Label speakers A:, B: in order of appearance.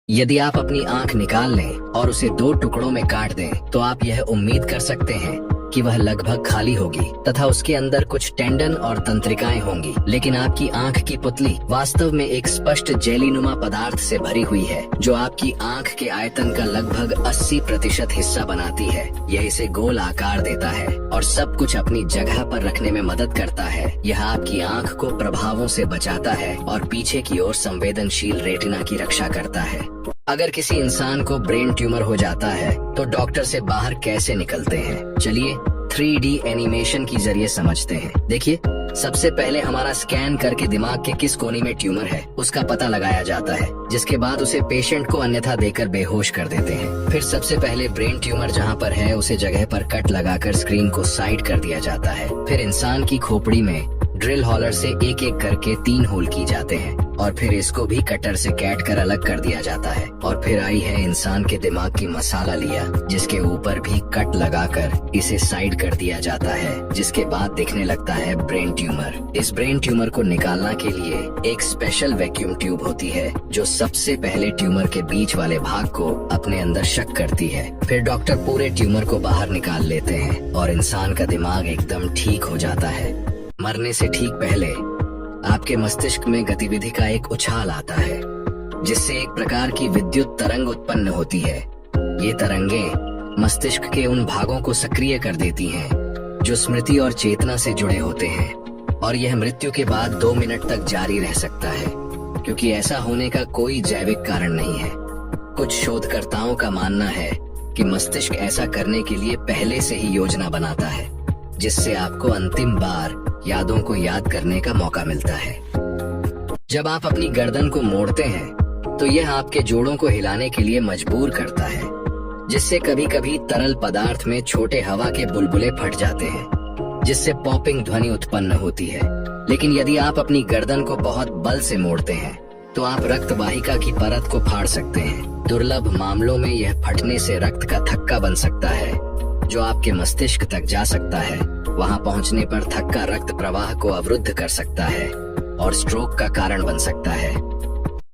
A: यदि आप अपनी आंख निकाल लें और उसे दो टुकड़ों में काट दें, तो आप यह उम्मीद कर सकते हैं कि वह लगभग खाली होगी तथा उसके अंदर कुछ टेंडन और तंत्रिकाएं होंगी। लेकिन आपकी आंख की पुतली वास्तव में एक स्पष्ट जेलीनुमा पदार्थ से भरी हुई है, जो आपकी आंख के आयतन का लगभग 80% हिस्सा बनाती है। यह इसे गोल आकार देता है और सब कुछ अपनी जगह पर रखने में मदद करता है। यह आपकी आंख को प्रभावों से बचाता है और पीछे की ओर संवेदनशील रेटिना की रक्षा करता है। अगर किसी इंसान को ब्रेन ट्यूमर हो जाता है तो डॉक्टर से बाहर कैसे निकलते हैं, चलिए 3D एनिमेशन की जरिए समझते हैं। देखिए, सबसे पहले हमारा स्कैन करके दिमाग के किस कोने में ट्यूमर है उसका पता लगाया जाता है, जिसके बाद उसे पेशेंट को अन्यथा देकर बेहोश कर देते हैं। फिर सबसे पहले ब्रेन ट्यूमर जहां पर है उसे जगह पर कट लगाकर स्क्रीन को साइड कर दिया जाता है। फिर इंसान की खोपड़ी में ड्रिल हॉलर से एक एक करके 3 होल की जाते हैं और फिर इसको भी कटर से काट कर अलग कर दिया जाता है। और फिर आई है इंसान के दिमाग की मसाला लिया, जिसके ऊपर भी कट लगाकर इसे साइड कर दिया जाता है, जिसके बाद दिखने लगता है ब्रेन ट्यूमर। इस ब्रेन ट्यूमर को निकालने के लिए एक स्पेशल वैक्यूम ट्यूब होती है, जो सबसे पहले ट्यूमर के बीच वाले भाग को अपने अंदर शक करती है। फिर डॉक्टर पूरे ट्यूमर को बाहर निकाल लेते हैं और इंसान का दिमाग एकदम ठीक हो जाता है। मरने से ठीक पहले आपके मस्तिष्क में गतिविधि का एक उछाल आता है, जिससे एक प्रकार की विद्युत तरंग उत्पन्न होती है। ये तरंगें मस्तिष्क के उन भागों को सक्रिय कर देती हैं जो स्मृति और चेतना से जुड़े होते हैं, और यह मृत्यु के बाद 2 मिनट तक जारी रह सकता है, क्योंकि ऐसा होने का कोई जैविक कारण नहीं है। कुछ शोधकर्ताओं का मानना है कि मस्तिष्क ऐसा करने के लिए पहले से ही योजना बनाता है, जिससे आपको अंतिम बार यादों को याद करने का मौका मिलता है। जब आप अपनी गर्दन को मोड़ते हैं तो यह आपके जोड़ों को हिलाने के लिए मजबूर करता है, जिससे कभी कभी तरल पदार्थ में छोटे हवा के बुलबुले फट जाते हैं, जिससे पॉपिंग ध्वनि उत्पन्न होती है। लेकिन यदि आप अपनी गर्दन को बहुत बल से मोड़ते हैं तो आप रक्त वाहिका की परत को फाड़ सकते हैं। दुर्लभ मामलों में यह फटने से रक्त का थक्का बन सकता है, जो आपके मस्तिष्क तक जा सकता है। वहां पहुंचने पर थक्का रक्त प्रवाह को अवरुद्ध कर सकता है और स्ट्रोक का कारण बन सकता है।